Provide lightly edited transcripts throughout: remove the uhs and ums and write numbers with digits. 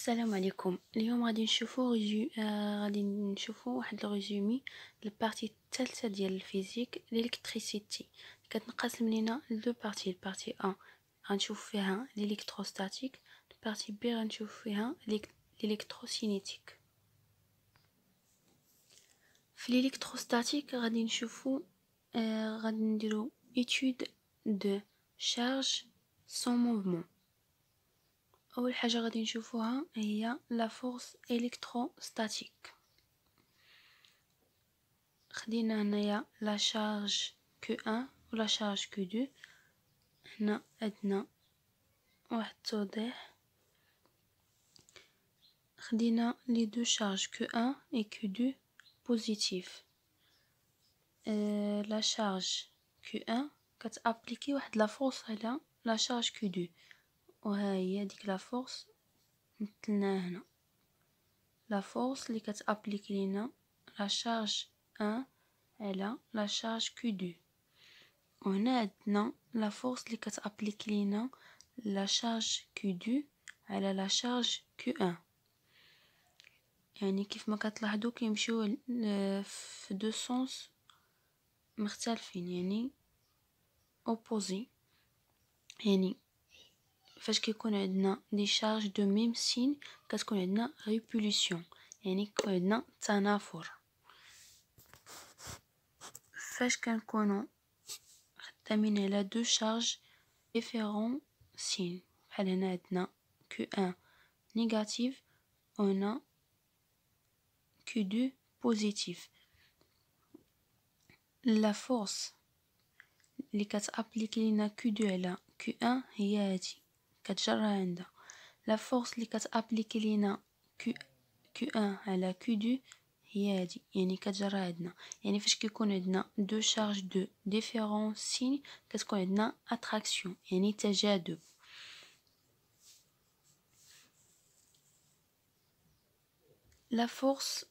السلام عليكم. اليوم غادي نشوفوا واحد الريزومي للبارتي الثالثه ديال الفيزيك الالكتريسيتي. كتنقسم لينا لدو بارتي. البارتي 1 غنشوف فيها الالكتروستاتيك، البارتي بي غنشوف فيها الالكتروسينيتيك. في الالكتروستاتيك غادي نشوفوا غادي نديرو étude de charge sans mouvement. اول حاجه غادي نشوفوها هي لا فورس الكتروستاتيك. خدينا هنايا لا شارج Q1 ولا شارج Q2. هنا عندنا واحد التوضيح. خدينا لي دو شارج Q1 et Q2 بوزيتيف. لا شارج Q1 كتابليكي واحد لا فورس على لا شارج Q2، وها هي ديك لا فورس مثلناها هنا. لا فورس اللي كتابليكي لينا لا شارج 1 على لا شارج Q2، وهنا عندنا لا فورس اللي كتابليكي لينا لا شارج Q2 على لا شارج Q1. يعني كيف ما كتلاحظوا كيمشيو في دو سونس مختلفين، يعني اوبوزي. يعني فاش كيكون عندنا دي شارج دو ميم سين كتكون عندنا ريبولسيون، يعني كيكون عندنا تنافر. فاش كنكونوا خدامين على دو شارج ديفيرون سين، بحال هنا عندنا Q1 نيجاتيف وهنا Q2 بوزيتيف، لا فورس اللي كتابليكي لينا Q2 على Q1 هي هادي، كتجرى عندها. لا فورس اللي كتابليكي لينا Q1 على Q2 هي هادي، يعني كتجرى عندنا. يعني فاش كيكون عندنا دو شارج دو ديفيرون سين كتكون عندنا اتراكسيون، يعني تجاذب. لا فورس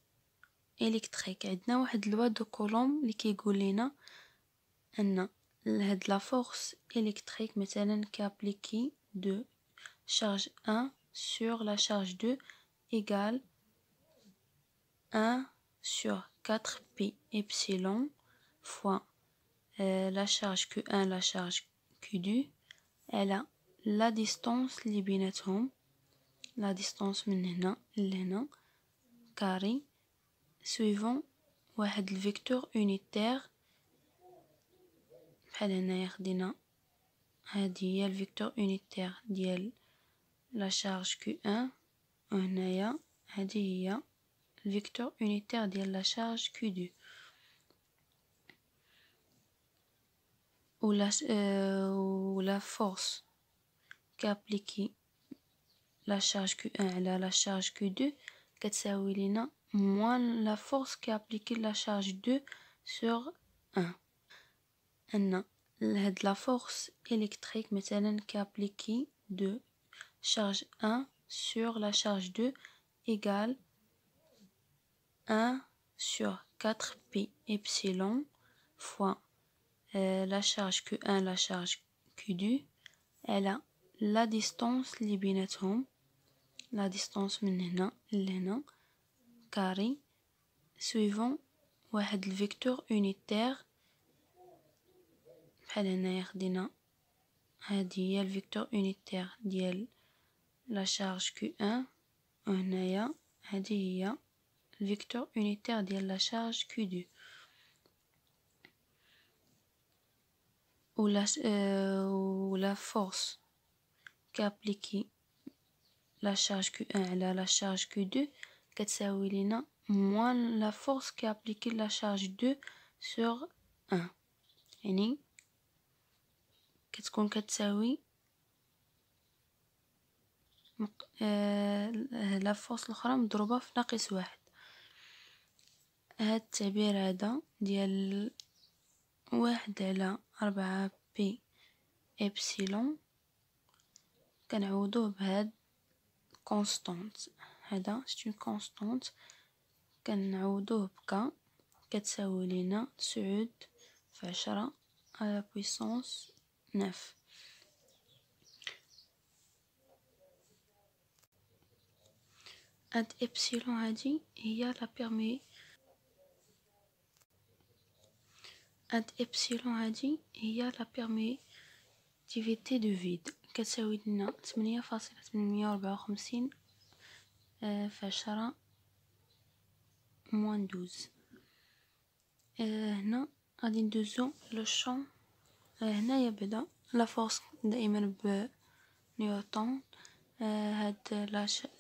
الكتريك عندنا واحد لوا دو كولوم اللي كيقول لنا ان هاد لا فورس الكتريك مثلا كابليكي دو charge 1 sur la charge 2 égale 1 sur 4 pi epsilon fois la charge Q1 la charge Q2 elle a la distance اللي بيناتهم، la distance من هنا لهنا كاري suivant واحد الفيكتور unitaire. بحال هنايا خدينا هادي هي الفيكتور unitaire ديال لا شارج Q1، وهنايا هذه هي الفيكتور unitaire ديال لا شارج Q2. ولا فورس كابليكي لا شارج Q1 على لا شارج Q2 كتساوي لينا موان لا فورس كابليكي لا شارج 2 sur 1. ان هاد لا فورس الكتريك مثلا كابليكي دو charge 1 sur la charge 2 égale 1 sur 4 pi epsilon fois la charge Q1 la charge Q2 elle a la distance اللي بيناتهم، la distance من هنا لهنا كاري suivant واحد الفيكتور unitaire. بحال هنايا خدينا هذه هي الفيكتور unitaire ديال لا شارج Q1، وهنايا هذه هي الفيكتور unitaire ديال لا شارج Q2. ولا فورس كابليكي لا شارج Q1 على لا شارج Q2 كتساوي لينا موان لا فورس كابليكي لا شارج 2 sur 1، يعني كتكون كتساوي لا فورس الاخرى مضروبه في ناقص واحد. هاد التعبير هذا ديال 1/4 بي ابسيلون كنعوضوه بهاد كونستانت. هذا سي كونستانت كنعوضوه بك كتساوي لينا 9 في 10 على بويسونس 9. هاد إبسيلون هادي هي لا بيرمي، هاد إبسيلون هادي هي لا بيرميتيفيتي دو فيد، كتساوي لنا 8.854 في 10 موان 12. هنا غادي ندوزو لو شون. هنايا بدا لا فورس دائما بنيوتن. هاد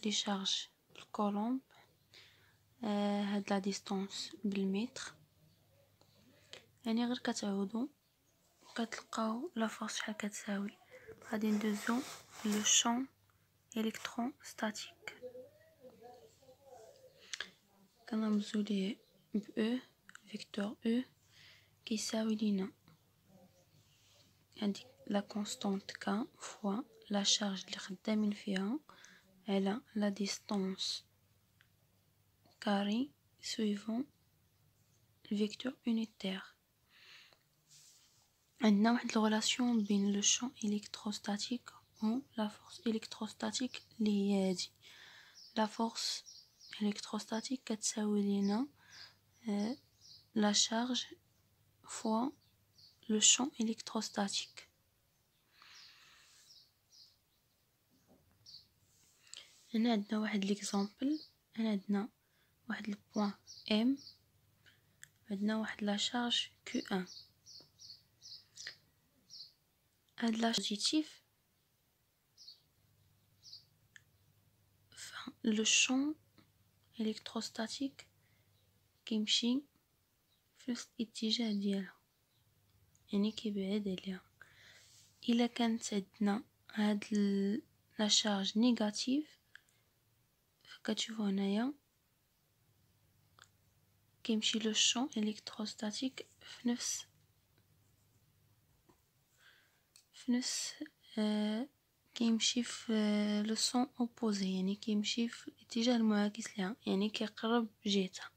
لي شارج بالكولومب. هاد لا ديستانس بالمتر. يعني غير كتعودو كتلقاو لا فورس شحال كتساوي. غادي ندوزو لو شون électrostatique. كنرمزو ليه ب E فيكتور E كيساوي لينا هاديك لا كونستانت K فوا لا شارج اللي خدامين فيها على لا ديستانس كاري سويفون الفيكتور اونيتير. عندنا واحد الغولاسيون بين لو شون الكتروستاتيك و لا فورس الكتروستاتيك اللي هي هادي. لا فورس الكتروستاتيك كتساوي لينا لا شارج فوا لو شون الكتروستاتيك. هنا عندنا واحد ليكزامبل. هنا عندنا واحد البوان ام، عندنا واحد لا شارج كيو ان. هاد لا بوزيتيف لو شون الكتروستاتيك كيمشي في نفس الاتجاه ديالها، يعني كيبعد عليها. الا كانت عندنا هاد لا شارج نيجاتيف كتشوفوا هنايا كيمشي لو شون الكتروستاتيك في نفس كيمشي في لو سون اوبوزي، يعني كيمشي في الاتجاه المعاكس لها، يعني كيقرب جهتها.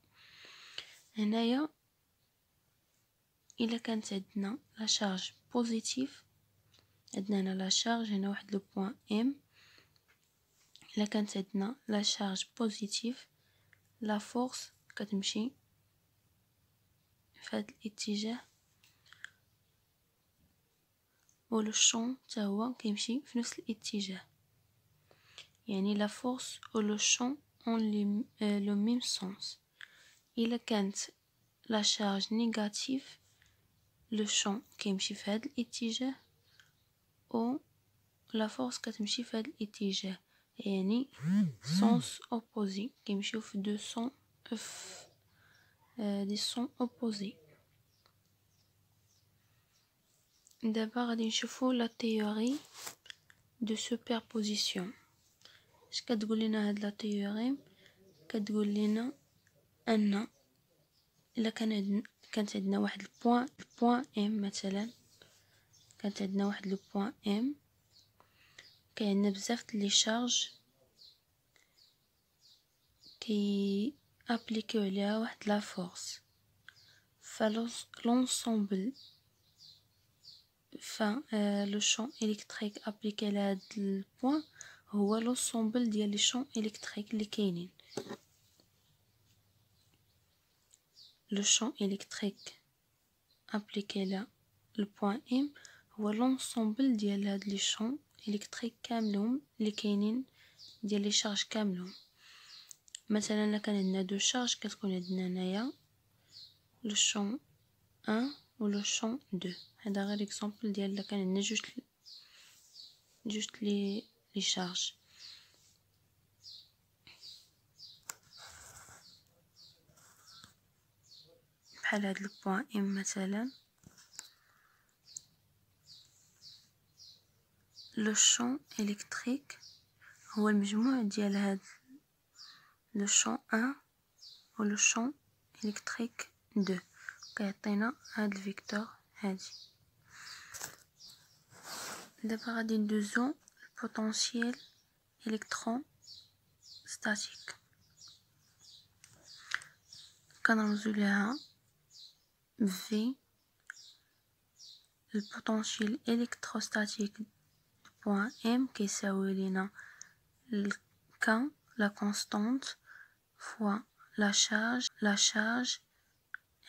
هنايا الا كانت عندنا لا شارج بوزيتيف، عندنا هنا لا شارج، هنا واحد لو بوين ام. الا كانت عندنا لا شارج بوزيتيف لا فورس كتمشي في هذا الاتجاه، و لو شون حتى هو كيمشي في نفس الاتجاه، يعني لا فورس و لو شون اون لو ميم سونس. الا كانت لا شارج نيجاتيف لو شون كيمشي في هذا الاتجاه و لا فورس كتمشي في هذا الاتجاه، يعني سونس اوبوزي، كيمشيو في دو سون دي سون اوبوزي. دابا غادي نشوفو لا تيوري دو سوبربوزيسيون. اش كتقول لنا هاد لا تيوري؟ كتقول لنا ان الا كانت عندنا واحد البوين ام مثلا، كانت عندنا واحد لو بوين ام، كاين عندنا بزاف لي شارج كي ابليكيو عليها واحد لا فورس، فلونسومبل لو شون الكتريك ابليكي على هاد البوين هو لونسومبل ديال لي شون الكتريك اللي كاينين. لو شون الكتريك ابليكي على البوين ام هو لونسومبل ديال هاد لي شون الكتريك كاملهم اللي كاينين، ديال لي شارج كاملهم. مثلا الا كان عندنا دو شارج كتكون عندنا هنايا لو شون 1 و لو شون 2. هذا غير اكزامبل ديال الا كان عندنا جوج لي شارج. بحال هاد البوين ام مثلا، لو شون الكتريك هو المجموع ديال هاد لو شون 1 و لو شون الكتريك 2، كيعطينا هاد الفيكتور هادي. دابا غادي ندوزو البوتونسييل الكترون ستاتيك. كنرمزو ليها في البوتونسييل الكتروستاتيك بوين ام كيساوي لينا الكا la constante fois la charge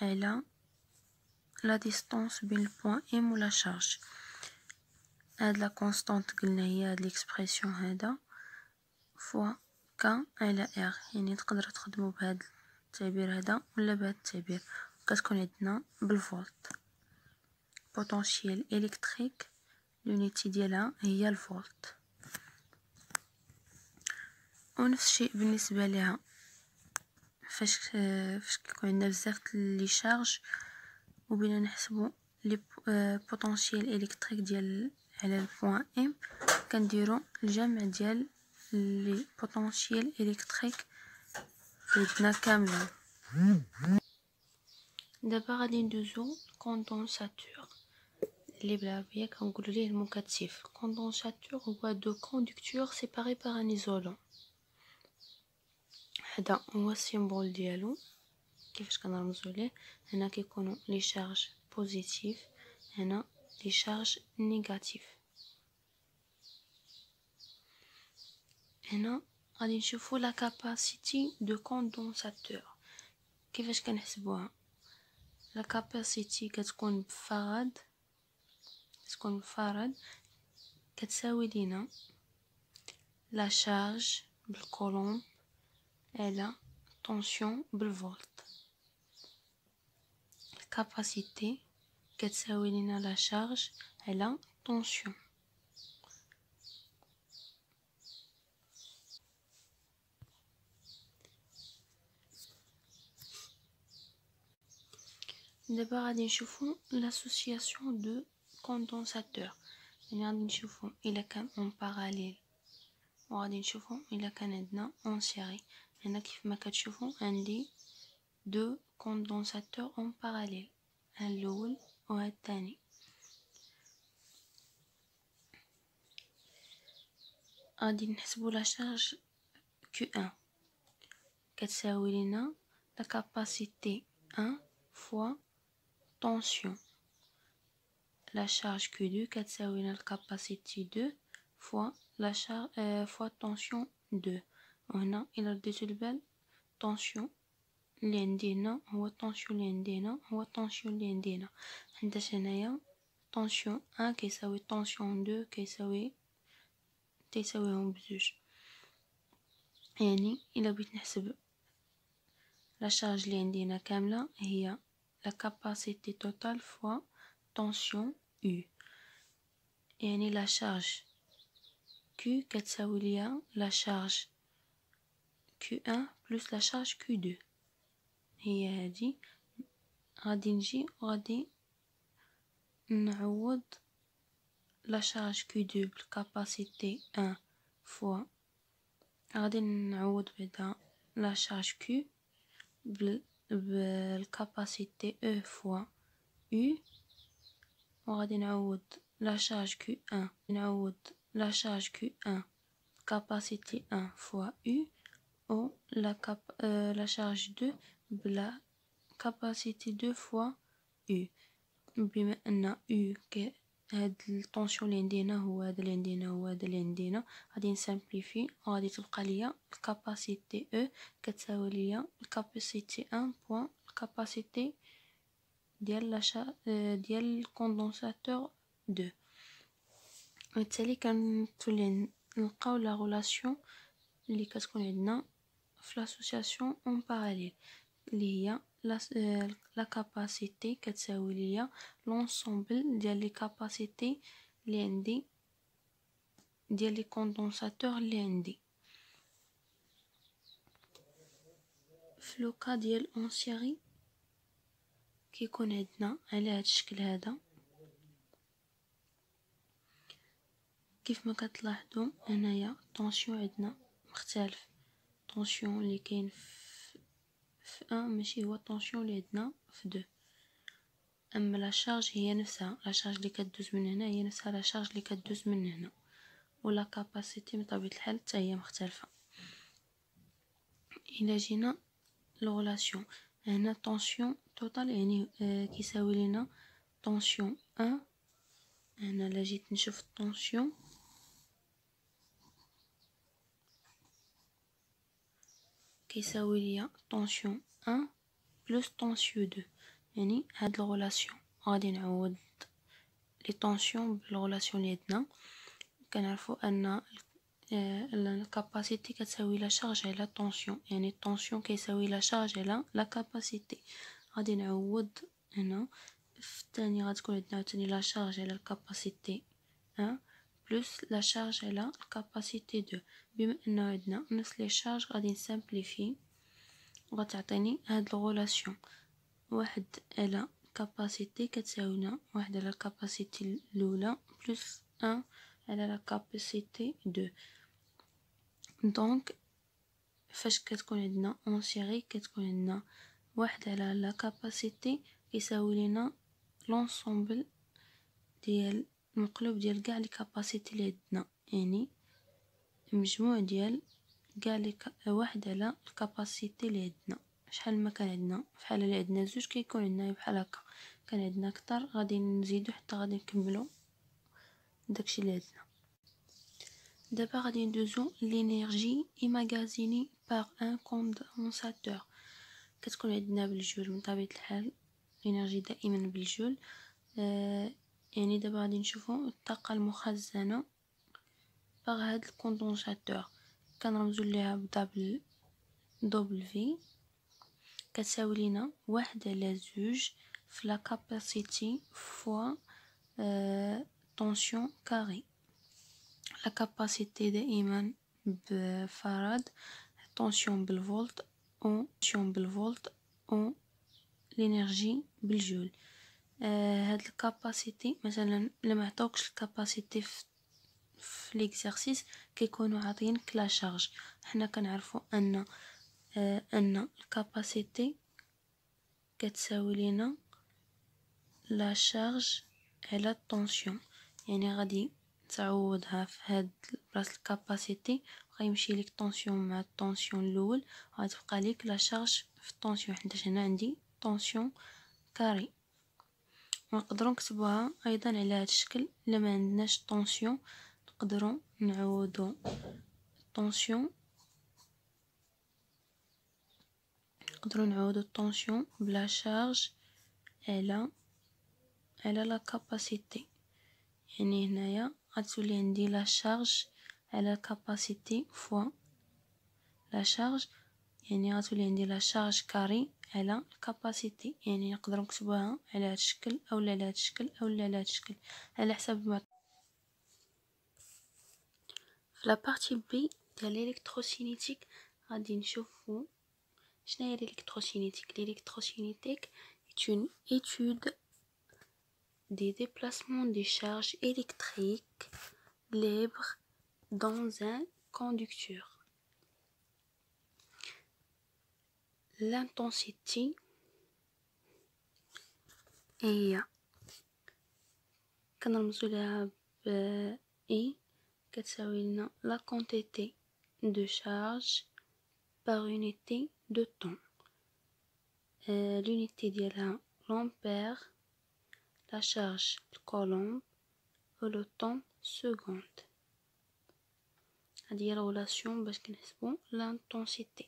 elle la distance بين le point M و la charge. هاد la constante قلنا هي هاد l'expression هذا fois K على R، يعني تقدروا تخدموا بهاد التعبير هذا ولا بهاد التعبير، كتكون عندنا بالفولت. potentiel électrique l'unité ديالها هي الفولت. ونفس الشيء بالنسبه لها فاش كيكون عندنا بزاف لي شارج وبينا نحسبوا لي بوتونسييل الكتريك ديال على البوان ام، كنديروا الجمع ديال لي بوتونسييل الكتريك عندنا كاملين. دابا غادي ندوزو كوندونساتور اللي بالعربيه كنقولوا ليه المكثف. كوندونساتور هو دو كوندكتور سيباري بار ان ايزولون. هذا هو السيمبول ديالو كيفاش كنرمزوا ليه. هنا كيكونوا لي شارج بوزيتيف، هنا لي شارج نيجاتيف. هنا غادي نشوفوا لا كاباسيتي دو كوندونساتور. كيفاش كنحسبوها؟ لا كاباسيتي كتكون بفاراد كتساوي لينا لا شارج بالكولوم على طونسيون بالفولت. الكاباسيتي كتساوي لينا لا شارج على طونسيون. دابا غادي نشوفو l'association de condensateur، يعني غادي نشوفو الا كان اون باراليل وغادي نشوفو الا كان عندنا اون سيري. هنا كيف ما كتشوفو عندي دو كوندونساتور اون باراليل، ها الاول وها الثاني. غادي نحسبو لا شارج Q1 كتساوي لينا لا كاباسيتي 1 فوا طونسيون. La charge Q2 كتساوي لنا الكاباسيتي 2 فوا لا شارج فوا طونسيون 2. وهنا الى رديتو البال طونسيون اللي عندي هنا هو الطونسيون اللي عندي هنا هو الطونسيون اللي عندي هنا، حيتاش هنايا طونسيون 1 كيساوي طونسيون 2 تيساويهم بجوج. يعني الا بغيت نحسب لا شارج اللي عندي هنا كامله هي لا كاباسيتي توتال فوا طونسيون U، يعني لا شارج Q كتساوي ليا لا شارج Q1 بلس لا شارج Q2. هي هادي. غادي نجي وغادي نعوض لا شارج Q2 بالكاباسيتي 1 فوا، غادي نعوض بعدا لا شارج Q بالكاباسيتي E فوا U، وغادي نعوض لا شارج Q1 la charge Q1 capacité 1 fois U ou la charge 2 بلا capacité 2 fois U. بما ان U هاد الطونسيون اللي عندنا هو هذا اللي عندنا هو هذا اللي عندنا، غادي نسامبليفي وغادي تبقى ليا الكاباسيتي E كتساوي ليا الكاباسيتي 1 بوان الكاباسيتي ديال ديال الكوندونساتور 2. وبالتالي كنتولي نلقاو لا غولاسيون اللي كتكون عندنا في لاسوسياسيون اون باراليل اللي هي لا كاباسيتي كتساوي ليا لونسومبل ديال لي كاباسيتي اللي عندي ديال لي كوندونساتور اللي عندي. في لوكا ديال اون سيري كيكون عندنا على هذا الشكل هذا. كيف ما كتلاحظوا هنايا طونسيون عندنا مختلف، طونسيون اللي كاين في 1 ماشي هو طونسيون اللي عندنا في 2. اما لا شارج هي نفسها، لا شارج اللي كدوز من هنا هي نفسها لا شارج اللي كدوز من هنا، ولا كاباسيتي بطبيعه الحال حتى هي مختلفه. الى جينا لغولاسيون هنا طونسيون توتال يعني كيساوي لنا طونسيون 1. هنا لا جيت نشوف الطونسيون كيساوي ليا طونسيون 1 بلس طونسيون 2. يعني هاد الغولاسيون غادي نعوض لي طونسيون بالغولاسيون اللي عندنا. كنعرفوا ان الكاباسيتي كتساوي لا شارج على طونسيون، يعني الطونسيون كيساوي لا شارج على لا كاباسيتي. غادي نعوض هنا في الثاني غتكون عندنا عاوتاني لا شارج على الكاباسيتي 1 بلس لا شارج على الكاباسيتي 2. بما ان عندنا نفس لي شارج غادي نسامبليفي وغتعطيني هاد الغولاسيون. واحد على كاباسيتي كتساوي لنا واحد على الكاباسيتي الاولى بلس 1 على لا كاباسيتي 2. دونك فاش كتكون عندنا اون سيري كتكون عندنا واحد على لا كاباسيتي كيساوي لنا لونسومبل ديال المقلوب ديال كاع لي كاباسيتي اللي عندنا، يعني مجموع ديال كاع لي واحد على الكاباسيتي اللي عندنا. شحال ما كان عندنا فحال اللي عندنا زوج كيكون عندنا بحال هكا، كان عندنا كتر غادي نزيدو حتى غادي نكملو داكشي اللي عندنا. دابا غادي ندوزو لينيرجي اماغازيني بار ان كوندونساتور. كتكون عندنا بالجول من طبيعة الحال، الانرجي دائما بالجول. يعني دابا غادي نشوفو الطاقة المخزنة بار هاد الكوندونساتور، كنرمزو ليها بدبل دبليو، كتساوي لينا واحد على زوج في لا كاباسيتي فوا طونسيون كاري. لا كاباسيتي دائما بفراد، طونسيون بالفولت او الانرجي بالجول. هاد الكاباسيتي مثلا لما عطاوكش الكاباسيتي في ليكزارسيس كيكونوا عاطينك لا شارج. حنا كنعرفوا ان الكاباسيتي كتساوي لينا لا شارج على الطونسيون، يعني غادي تعوضها في هاد بلاصه الكاباسيتي غيمشي ليك طونسيون مع الطونسيون الاول، غتبقى ليك لا شارج في الطونسيون حيت هنا عندي طونسيون كاري. ونقدروا نكتبوها ايضا على هذا الشكل. لما عندناش طونسيون نقدروا نعوضوا الطونسيون بلا شارج على لا كاباسيتي. يعني هنايا غتولي عندي لا شارج على الكاباسيتي فوا لا شارج، يعني غتولي عندي لا شارج كاري على الكاباسيتي. يعني نقدر نكتبوها على هذا الشكل او على هذا الشكل او على هذا الشكل على حسب ما. في لا بارتي بي ديال الالكتروسينيتيك غادي نشوفوا شنو هي الالكتروسينيتيك. الالكتروسينيتيك est une étude des déplacements des charges électriques libres dans un conducteur. L'intensité هي كنرمزو لها ب E كتساوي لنا la quantité de charge par unité de temps. l'unité ديالها l'ampère, la charge coulomb و le temps seconde. هذه هي الريلاسيون باش كنحسبو l'intensité.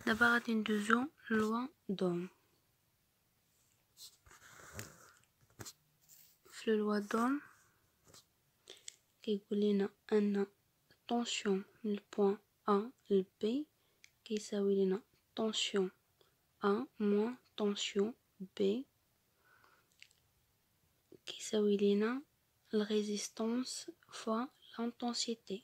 دابا غادي ندوزو لوا دوم. في لوا دوم كيقول لنا ان الطونسيون من البوان A ل B كيساوي لنا طونسيون A moins طونسيون B كيساوي لنا الريزيستانس فوا l'intensité.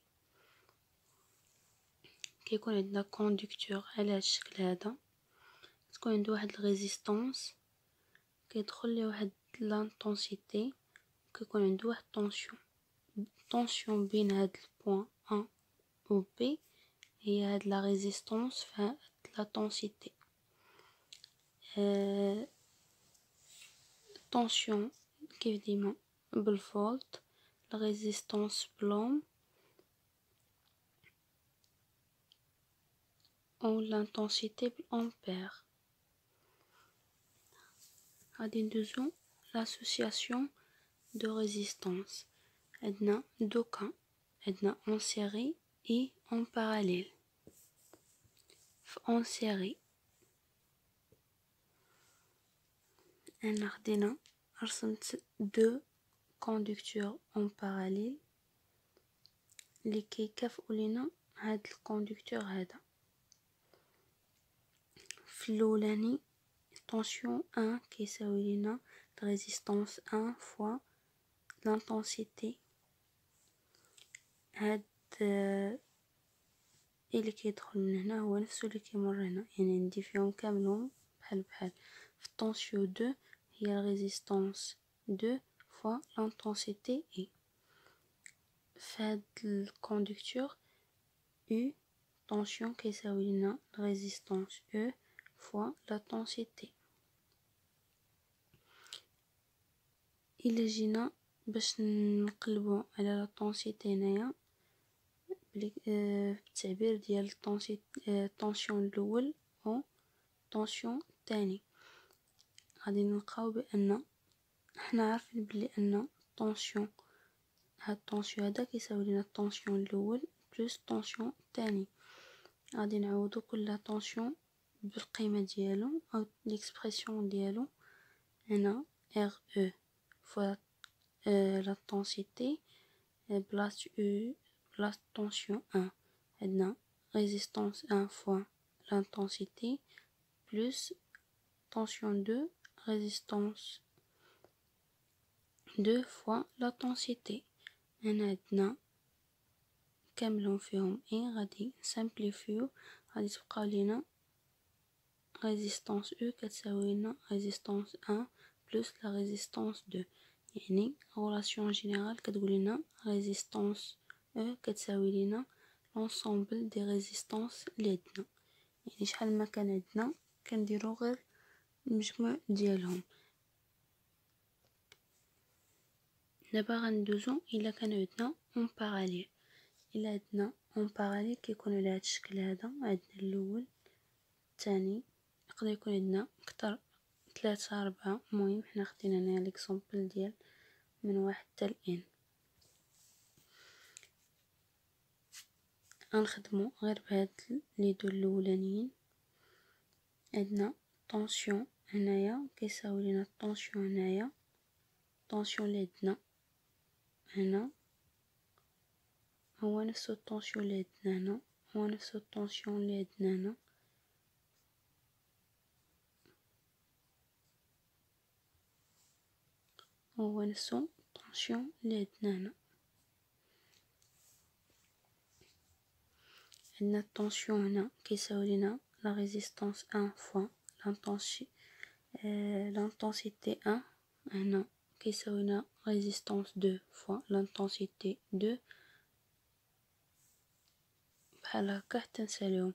كيكون عندنا كوندكتور على هذا الشكل هذا، تكون عنده واحد الريزيستانس كيدخل ليه واحد l'intensité، كيكون عنده واحد طونسيون بين هاد البوان A و B هي هاد لا ريزيستانس في هاد لا طونسيتي. الطونسيون كيف ديما بالفولت، الريزيستانس بلوم او l'intensité بالامبير. غادي ندوزو l'association de résistance. عندنا دو كا، عندنا en série et en parallèle. en série. أنا خدينا رسمت 2 conducteurs en parallèle اللي كيكافئوا لينا هاد الكوندكتور هذا. في الاولاني tension 1 كيساوي لنا ريزيستانس 1 فوا لانتنسيتي. هاد اللي كيدخل من هنا هو نفسه اللي كيمر هنا، يعني ندي فيهم كاملهم بحال بحال. في tension 2 هي ريزيستانس 2 فوا لانتنسيتي اي. في هاد الكوندكتور U tension كيساوي لنا ريزيستانس E فوا لانتنسيتي. إلا جينا باش نقلبو على لانتنسيتي هنايا بالتعبير ديال الطونسيون الاول و الطونسيون الثاني، غادي نلقاو بان حنا عارفين بلي ان الطونسيون هاد الطونسيون هذا كيساوي لنا الطونسيون الاول بلس الطونسيون الثاني. غادي نعوضو كل طونسيون بالقيمه ديالو او ليكسبرسيون ديالو. هنا ار او فوا لا طونسيتي بلاص او بلاص طونسيون 1 عندنا ريزيستانس 1 فوا l'intensité plus tension 2 résistance 2 fois l'intensité. هنا عندنا كاملهم فيهم اي، غادي نسامبليفيو غادي تبقى لينا ريزيستانس او كتساوي لنا ريزيستانس 1 بلس لا ريزيستانس 2، يعني غولاسيون جينيرال كتقول لنا ريزيستانس او كتساوي لنا لونسومبل دي ريزيستانس اللي عندنا، يعني شحال ما كان عندنا كنديرو غير المجموع ديالهم. دابا غندوزو الا كان عندنا اون باراليل. الا عندنا اون باراليل كيكون على هاد الشكل هذا، عندنا الاول الثاني، يقدر يكون عندنا اكثر 3 4. المهم حنا خدينا هنا ليكزومبل ديال من 1 حتى ل n. غنخدمو غير بهاد لي دو الاولانيين. عندنا طونسيون هنايا كيساوي لنا الطونسيون هنايا، الطونسيون اللي عندنا هنا هو نفس الطونسيون اللي عندنا هنا، هو نفس الطونسيون اللي عندنا هنا. هو نفس الطونسيون اللي عندنا هنا. عندنا الطونسيون هنا كيساوي لنا لا ريزيستانس 1 فوا l'intensité 1. هنا كيساوي لنا ريزيستانس 2 فوا l'intensité 2 بحال هكا حتى نساليهم.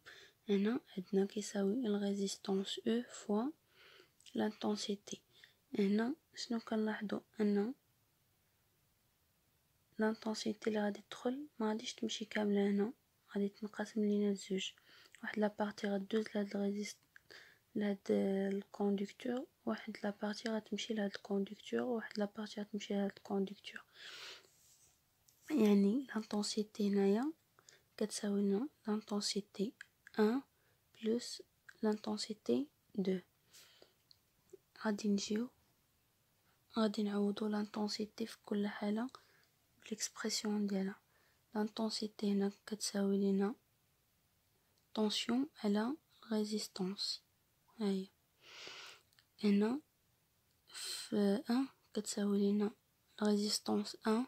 هنا عندنا كيساوي الريزيستانس او فوا لانتنسيتي. هنا شنو كنلاحظوا ان لانتنسيتي اللي غادي تدخل ما غاديش تمشي كامله، هنا غادي تنقسم لينا لزوج، واحد لابارتي غدوز لهاد الكوندكتور، واحد لابارتي غتمشي لهاد الكوندكتور، واحد لابارتي غتمشي لهاد الكوندكتور. يعني لانتنسيتي هنايا كتساوي لنا لانتنسيتي 1 بلس لانتنسيتي 2. غادي نعوضو لانتنسيتي في كل حاله بالاكسبرسيون ديالها. لانتنسيتي هنا كتساوي لنا طونسيون على ريزيستانس، هاهي هنا في 1 كتساوي لنا ريزيستانس 1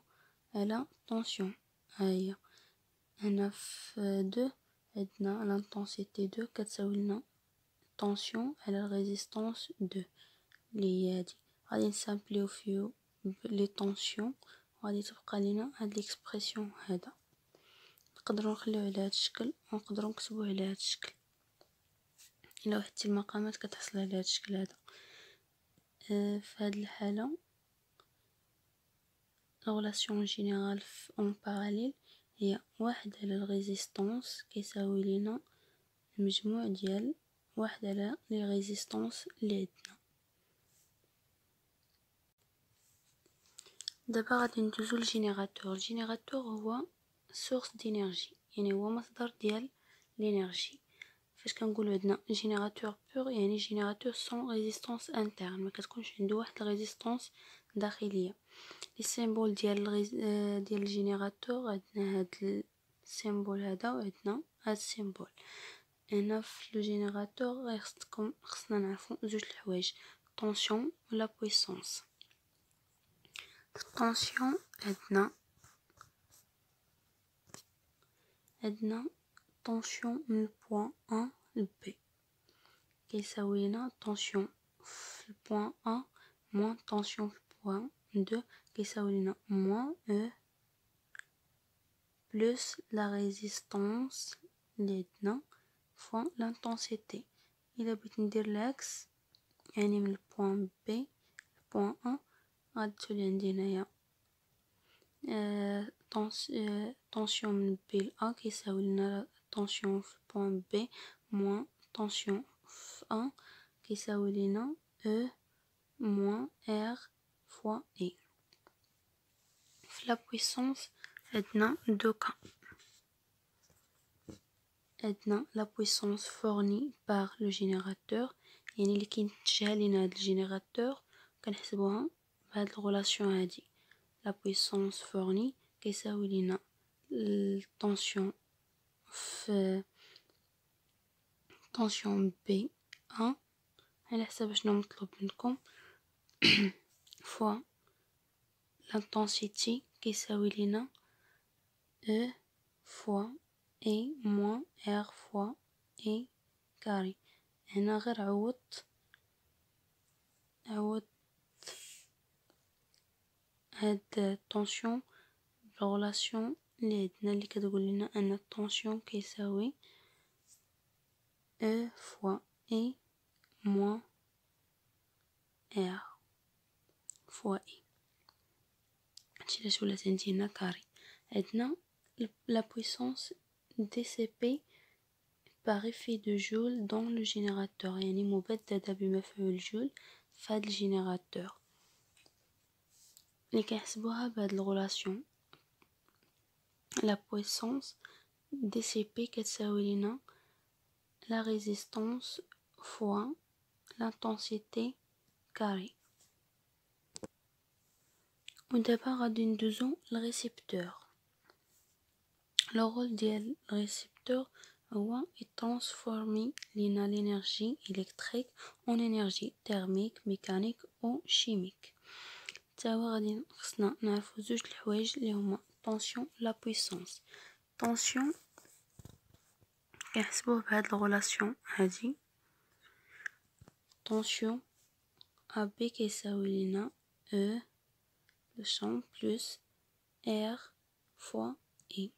على طونسيون، هاهي هنا في 2 عندنا لانتنسيتي 2 كتساوي لنا طونسيون على ريزيستانس 2 اللي هي هادي. غادي نسامبليفيو لي طونسيون وغادي تبقى لينا هاد ليكسبرسيون هذا. نقدروا نخليوه على هاد الشكل ونقدروا نكتبوه على هاد الشكل، الا وحدتي المقامات كتحصل على هاد الشكل هذا. في هاد الحاله لا غولاسيون جينيرال في اون باراليل هي 1 على الريزيستانس كيساوي لنا المجموع ديال 1 على لي ريزيستانس اللي عندنا. دابا غادي ندوزو للجينيراتور. الجينيراتور هو سورس دينيرجي، يعني هو مصدر ديال الانرجي. فاش كنقولوا عندنا جينيراتور بور يعني جينيراتور سون ريزيستانس انترن، ما كتكونش عنده واحد الريزيستانس داخليه. لي سيمبول ديال ديال الجينيراتور عندنا هاد السيمبول هذا وعندنا هاد السيمبول. هنا في لو جينيراتور خصنا نعرفوا زوج الحوايج، طونسيون ولا بويسونس. في الطونسيون عندنا طونسيون من البوان A ل B كيساوي لنا طونسيون في البوان A موان طونسيون في البوان 2 كيساوي لنا موان E بلس لا ريزيستانس اللي عندنا فوا لانتونسيتي. الا بغيت ندير العكس يعني من البوان B للبوان A غادي تولي عندي هنايا طونسيون من B ل A كيساوي لنا طونسيون في البوان B موان طونسيون في A كيساوي لنا E موان R فوا E. في لا بويسونس عندنا دو كا، عندنا لا بويسونس فورني بار لو جينيراتور يعني اللي كينتجها لينا هاد الجينيراتور كنحسبوها بهاد الغولاسيون هادي. لا بويسونس فورني كيساوي لينا الطونسيون في طونسيون بي ا على حسب شنو مطلوب منكم فوا لانتونسيتي كيساوي لينا E فوا اي موان ار فوا اي كاري. هنا غير عوضت هاد الطونسيون بالغولاسيون اللي عندنا اللي كتقول لنا ان الطونسيون كيساوي E فوا اي موان ار فوا اي. هادشي علاش ولات عندي هنا كاري. عندنا la puissance dCP par effet de Joule dans le générateur يعني مبددة بمفعول جول في هاد الجينيراتور اللي كنحسبوها بهاد الغولاسيون. la puissance dCP كتساوي لنا la résistance fois l'intensité carrée. ودابا غادي ندوزو للريسبتور. لو رول ديال الريسبتور هو يترانسفورمي لينا لينيرجي الكتريك اون انرجي تيرميك ميكانيك او شيميك. تاهو غادي خصنا نعرفو زوج الحوايج اللي هما طونسيون لا بويسونس. طونسيون كنحسبوه بهاد الغولاسيون هادي، طونسيون ا بي كيساوي لنا او لو شون بلس ار فوا اي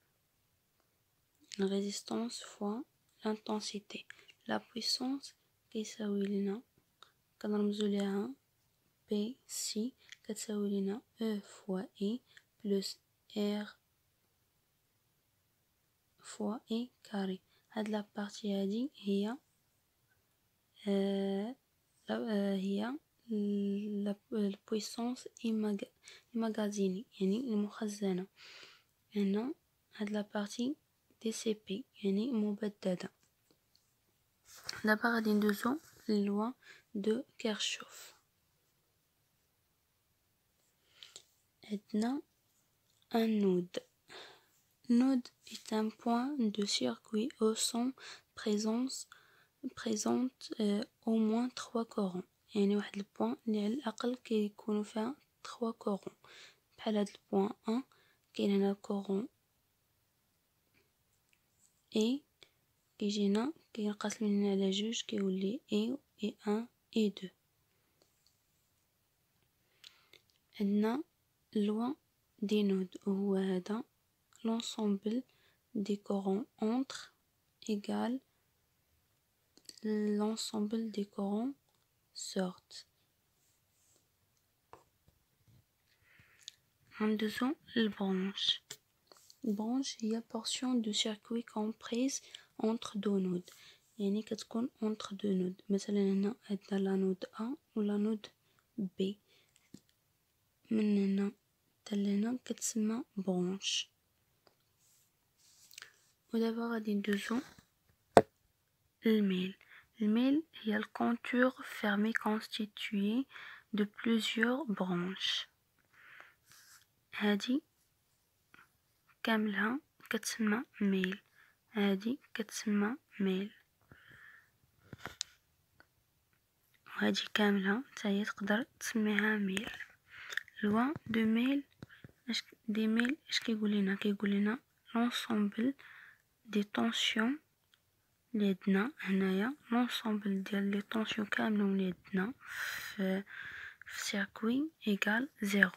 la résistance fois l'intensité. La puissance كيساوي لنا كنرمزو ليها بي سي كتساوي لنا او فوا اي بلس ار فوا اي كاري. هاد لا بارتي هادي هي هي البويسونس إيماغازيني يعني المخزنة. هنا هاد لا بارتي دي سي بي يعني مبددة. دابا غادي ندوزو للوا دو كيرشوف. عندنا un node. Node est un point de circuit où sont présentes au moins 3 courants. يعني واحد البوان اللي على الأقل كيكونوا فيها 3 courants. بحال هاد البوان 1 كاين هنا كورون اي كيجينا كينقسم لنا على جوج كيولي اي اي 1 اي 2. عندنا لوا دي نود وهو هذا l'ensemble des courants entre égale l'ensemble des courants sortent. ندوزو للبرانش. البرانش هي portion de circuit comprise entre deux nodes يعني كتكون entre deux nodes. مثلا هنا عندنا لا نود A ولا نود B، من هنا حتى لهنا كتسمى برانش. ودابا غادي ندوزو الميل. الميل هي الكونتور fermé constitué de plusieurs branches. هادي كاملها كتسمى ميل، هادي كتسمى ميل، وهادي كاملها تاهي تقدر تسميها ميل. لوا دو ميل دي ميل اش كيقول لنا؟ كيقول لنا لونسومبل دي طونسيون لي عندنا هنايا، لونسومبل ديال لي طونسيون كاملين لي عندنا في سيركوي ايكال 0.